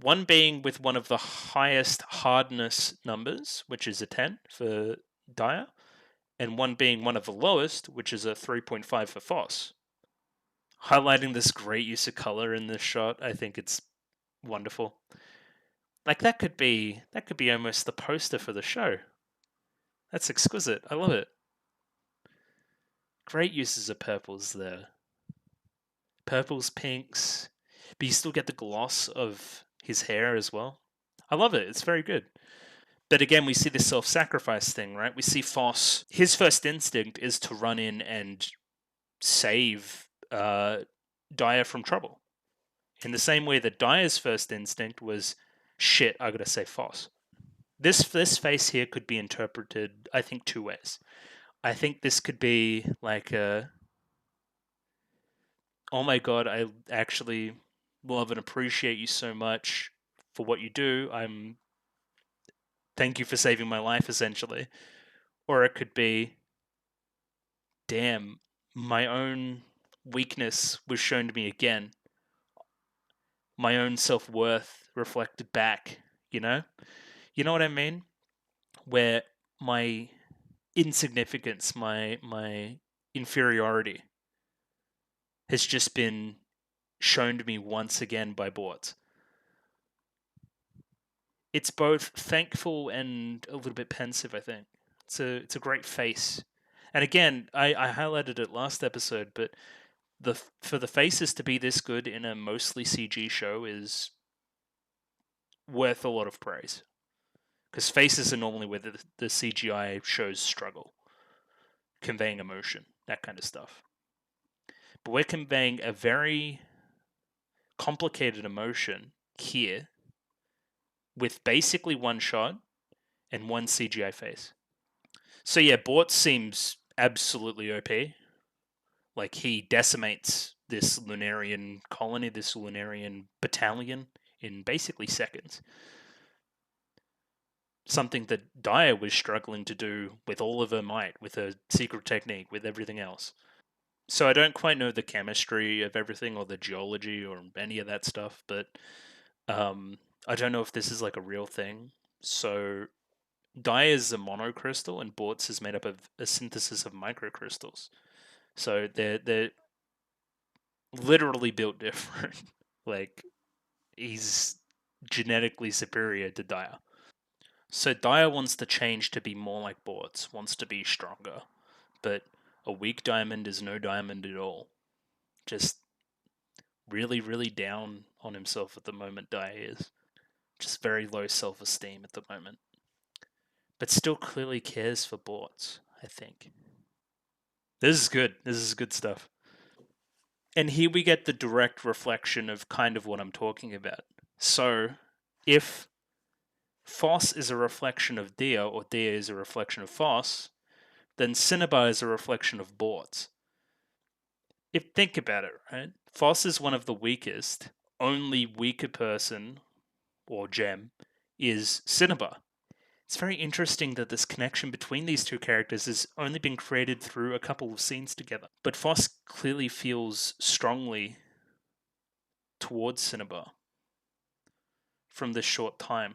A: One being with one of the highest hardness numbers, which is a 10 for Daya, and one being one of the lowest, which is a 3.5 for Foss. Highlighting this great use of color in this shot, I think it's wonderful. Like that could be almost the poster for the show. That's exquisite. I love it. Great uses of purples there. Purples, pinks, but you still get the gloss of his hair as well. I love it. It's very good. But again, we see this self-sacrifice thing, right? We see Foss. His first instinct is to run in and save Daya from trouble. In the same way that Daya's first instinct was, shit, I gotta save Foss. This face here could be interpreted, I think, two ways. I think this could be like a, oh my god, I actually love and appreciate you so much for what you do. Thank you for saving my life, essentially. Or it could be, damn, my own weakness was shown to me again. My own self-worth reflected back, you know? You know what I mean? Where my insignificance, my inferiority has just been shown to me once again by boards. It's both thankful and a little bit pensive, I think. It's a great face. And again, I highlighted it last episode, but for the faces to be this good in a mostly CG show is worth a lot of praise. Because faces are normally where the CGI shows struggle, conveying emotion, that kind of stuff. But we're conveying a very complicated emotion here with basically one shot and one CGI face. So yeah, Bort seems absolutely OP. Like he decimates this Lunarian colony, this Lunarian battalion in basically seconds. Something that Daya was struggling to do with all of her might, with her secret technique, with everything else. So I don't quite know the chemistry of everything or the geology or any of that stuff, but I don't know if this is like a real thing. So Daya is a monocrystal and Bortz is made up of a synthesis of microcrystals. So they're literally built different. Like he's genetically superior to Daya. So Daya wants to change to be more like Bortz, wants to be stronger. But a weak diamond is no diamond at all. Just really, really down on himself at the moment, Daya is. Just very low self-esteem at the moment. But still clearly cares for Bortz, I think. This is good. This is good stuff. And here we get the direct reflection of kind of what I'm talking about. So, if Foss is a reflection of Dia, or Dia is a reflection of Foss, then Cinnabar is a reflection of Bortz. If think about it, right? Foss is one of the weakest. Only weaker person or gem is Cinnabar. It's very interesting that this connection between these two characters has only been created through a couple of scenes together. But Foss clearly feels strongly towards Cinnabar from this short time.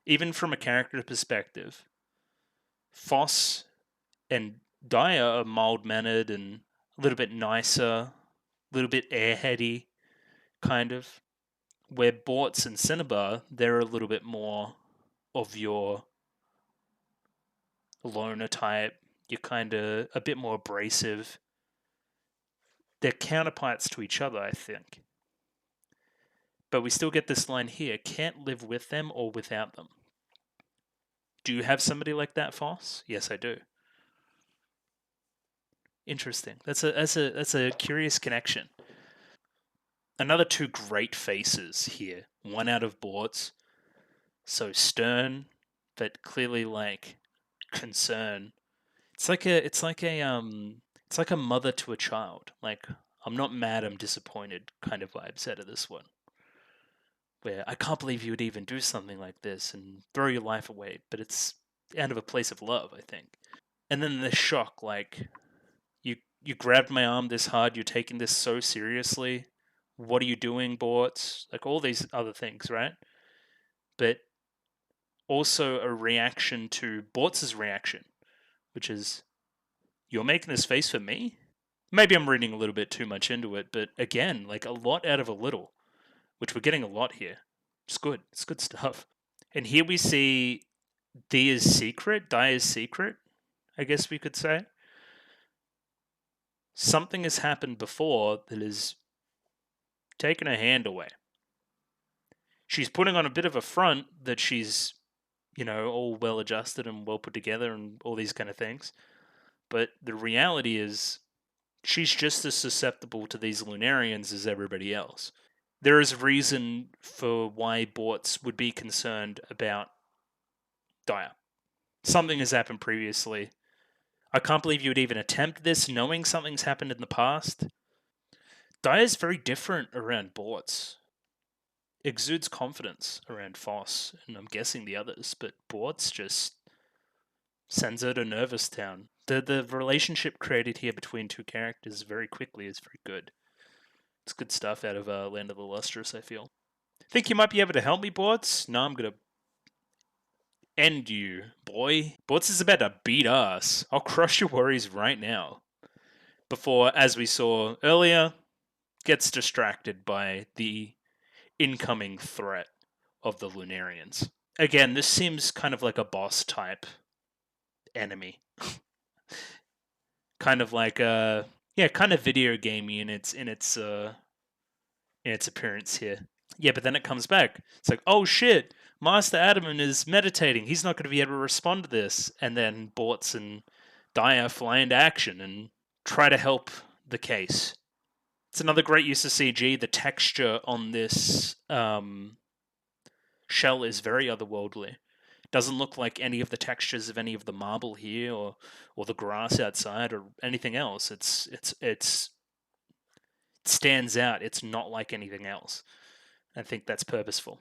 A: Even from a character perspective, Foss and Dia are mild mannered and a little bit nicer, a little bit airheady, kind of. Where Bortz and Cinnabar, they're a little bit more of your loner type. You're kind of a bit more abrasive. They're counterparts to each other, I think. But we still get this line here: can't live with them or without them. Do you have somebody like that, Foss? Yes, I do. Interesting. That's a curious connection. Another two great faces here. One out of Bortz, so stern, but clearly like concern. It's like a mother to a child. Like, I'm not mad, I'm disappointed kind of vibes out of this one. Where I can't believe you would even do something like this and throw your life away, but it's out of a place of love, I think. And then the shock, like, you grabbed my arm this hard, you're taking this so seriously. What are you doing, Bortz? Like all these other things, right? But also a reaction to Bortz's reaction, which is, you're making this face for me? Maybe I'm reading a little bit too much into it, but again, like a lot out of a little, which we're getting a lot here. It's good. It's good stuff. And here we see Dia's secret, I guess we could say. Something has happened before that has taken her hand away. She's putting on a bit of a front that she's, all well adjusted and well put together and all these kind of things. But the reality is, she's just as susceptible to these Lunarians as everybody else. There is reason for why Bortz would be concerned about Dia. Something has happened previously. I can't believe you would even attempt this knowing something's happened in the past. Dia's very different around Bortz. Exudes confidence around Foss, and I'm guessing the others, but Bortz just sends her to Nervous Town. The relationship created here between two characters very quickly is very good. It's good stuff out of Land of the Lustrous, I feel. Think you might be able to help me, Bortz? No, I'm gonna end you, boy. Bortz is about to beat us. I'll crush your worries right now. Before, as we saw earlier, gets distracted by the incoming threat of the Lunarians. Again, this seems kind of like a boss type enemy. Kind of like kind of video gamey in its appearance here. Yeah, but then it comes back. It's like, oh shit, Master Adaman is meditating. He's not going to be able to respond to this. And then Bortz and Dia fly into action and try to help the case. It's another great use of CG. The texture on this shell is very otherworldly. Doesn't look like any of the textures of any of the marble here or the grass outside or anything else. It stands out. It's not like anything else. I think that's purposeful.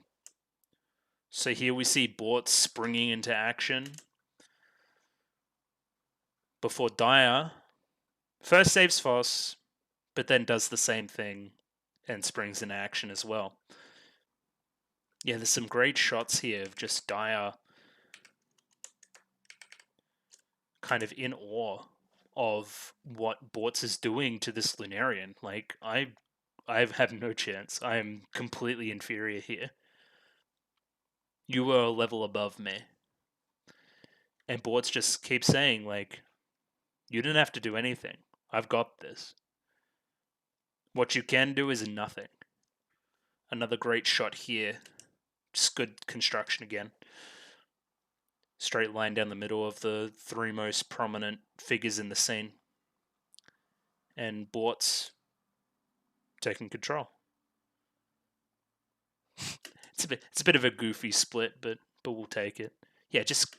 A: So here we see Bortz springing into action before Dia first saves Foss, but then does the same thing and springs into action as well. Yeah, there's some great shots here of just Dia kind of in awe of what Bortz is doing to this Lunarian. Like, I have no chance. I am completely inferior here. You were a level above me. And Bortz just keeps saying, like, you didn't have to do anything. I've got this. What you can do is nothing. Another great shot here. Just good construction again. Straight line down the middle of the three most prominent figures in the scene. And Bortz taking control. It's a bit of a goofy split, but but we'll take it. Yeah, just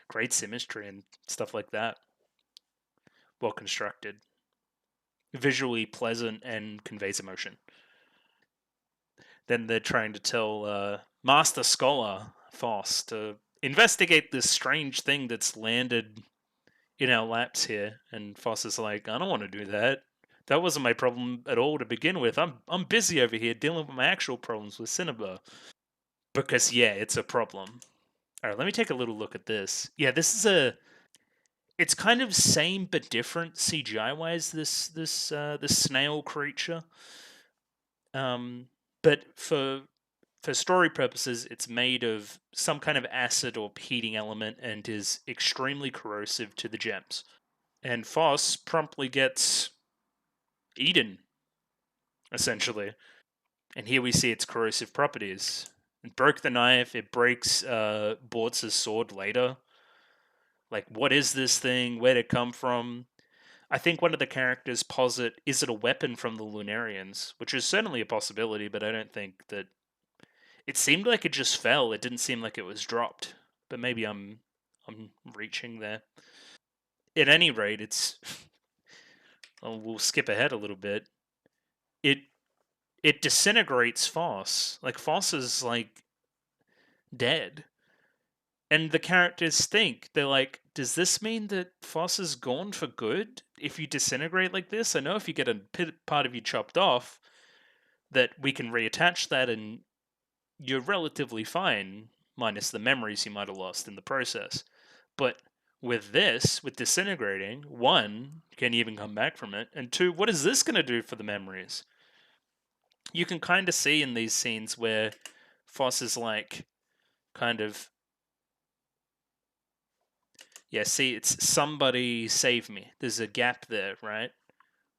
A: great symmetry and stuff like that. Well constructed, visually pleasant, and conveys emotion. Then they're trying to tell Master Scholar Foss to investigate this strange thing that's landed in our laps here, and Foss is like, I don't want to do that. That wasn't my problem at all to begin with. I'm busy over here dealing with my actual problems with Cinnabar. Because yeah, it's a problem. All right, let me take a little look at this. Yeah, this is a. It's kind of same but different CGI wise. This snail creature. Um, but for story purposes, it's made of some kind of acid or heating element and is extremely corrosive to the gems. And Foss promptly gets eaten, essentially. And here we see its corrosive properties. It broke the knife. It breaks Bortz's sword later. Like, what is this thing? Where'd it come from? I think one of the characters posit, is it a weapon from the Lunarians? Which is certainly a possibility, but I don't think that... It seemed like it just fell. It didn't seem like it was dropped. But maybe I'm reaching there. At any rate, it's... Well, we'll skip ahead a little bit. It disintegrates Foss. Like, Foss is, like, dead. And the characters think, they're like, does this mean that Foss is gone for good if you disintegrate like this? I know if you get a part of you chopped off, that we can reattach that and you're relatively fine, minus the memories you might have lost in the process. But with this, with disintegrating, one, can you even come back from it? And two, what is this going to do for the memories? You can kind of see in these scenes where Foss is like, kind of... Yeah, see, it's somebody save me. There's a gap there, right?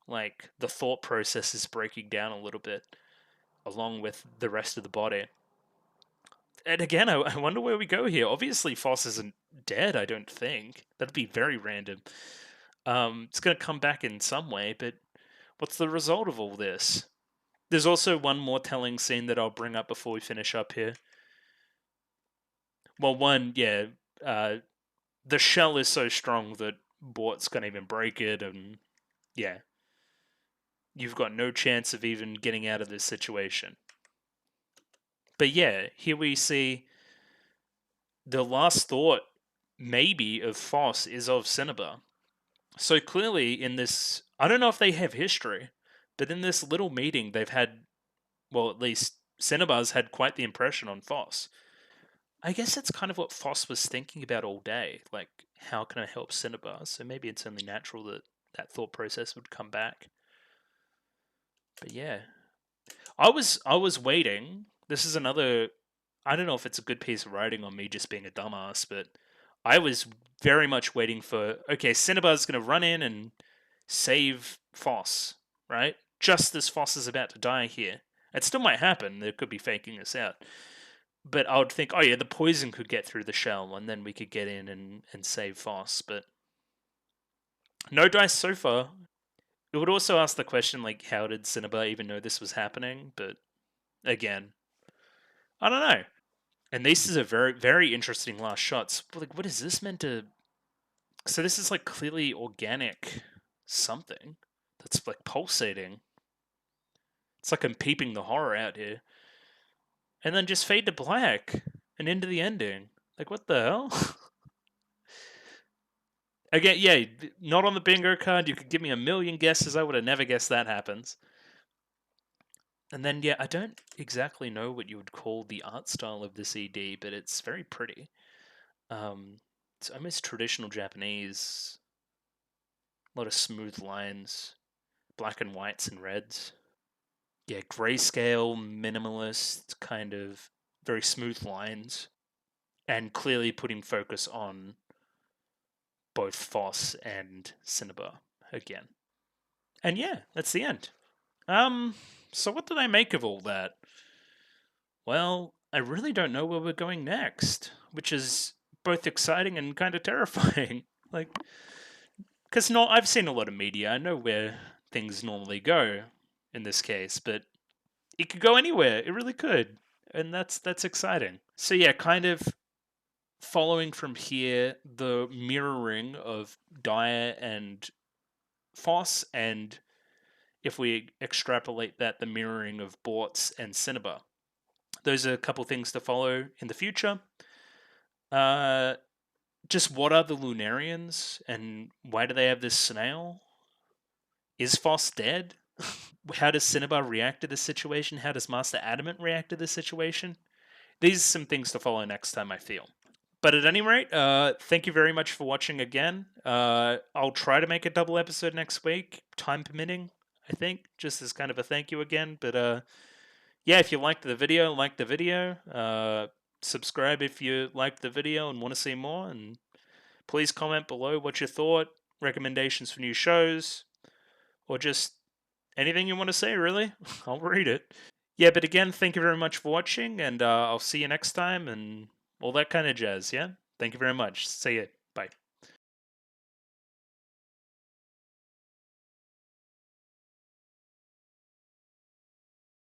A: Like, the thought process is breaking down a little bit, along with the rest of the body. And again, I wonder where we go here. Obviously, Foss isn't dead, I don't think. That'd be very random. It's going to come back in some way, but what's the result of all this? There's also one more telling scene that I'll bring up before we finish up here. Well, one, yeah, the shell is so strong that Bort's can't even break it, and yeah, you've got no chance of even getting out of this situation. But yeah, here we see the last thought, maybe, of Foss is of Cinnabar. So clearly, in this, I don't know if they have history, but in this little meeting, they've had, well, at least Cinnabar's had quite the impression on Foss. I guess that's kind of what Foss was thinking about all day. Like, how can I help Cinnabar? So maybe it's only natural that that thought process would come back. But yeah, I was waiting. This is another. I don't know if it's a good piece of writing on me just being a dumbass, but I was very much waiting for, okay, Cinnabar's going to run in and save Foss, right? Just as Foss is about to die here. It still might happen. They could be faking this out. But I would think, oh yeah, the poison could get through the shell, and then we could get in and save Foss. But no dice so far. It would also ask the question, like, how did Cinnabar even know this was happening? But again, I don't know. And this is a very, very interesting last shots. Like, what is this meant to... So this is, like, clearly organic something that's, like, pulsating. It's like I'm peeping the horror out here. And then just fade to black and into the ending. Like, what the hell? Again, yeah, not on the bingo card. You could give me a million guesses. I would have never guessed that happens. And then, yeah, I don't exactly know what you would call the art style of this ED, but it's very pretty. It's almost traditional Japanese. A lot of smooth lines, black and whites and reds. Yeah, grayscale, minimalist, kind of very smooth lines, and clearly putting focus on both Foss and Cinnabar again. And yeah, that's the end. So what did I make of all that? Well, I really don't know where we're going next, which is both exciting and kind of terrifying. Like, because no, I've seen a lot of media. I know where things normally go in this case, but it could go anywhere. It really could, and that's exciting. So yeah, kind of following from here, the mirroring of Dyer and Foss, and if we extrapolate that, the mirroring of Bortz and Cinnabar. Those are a couple things to follow in the future. Just what are the Lunarians, and why do they have this snail? Is Foss dead? How does Cinnabar react to this situation? How does Master Adamant react to this situation? These are some things to follow next time, I feel. But at any rate, thank you very much for watching again. I'll try to make a double episode next week, time permitting, I think, just as kind of a thank you again. But yeah, if you liked the video, like the video. Subscribe if you liked the video and want to see more. And please comment below what you thought, recommendations for new shows, or just anything you want to say, really. I'll read it. Yeah, but again, thank you very much for watching, and I'll see you next time, and all that kind of jazz, yeah? Thank you very much. See ya.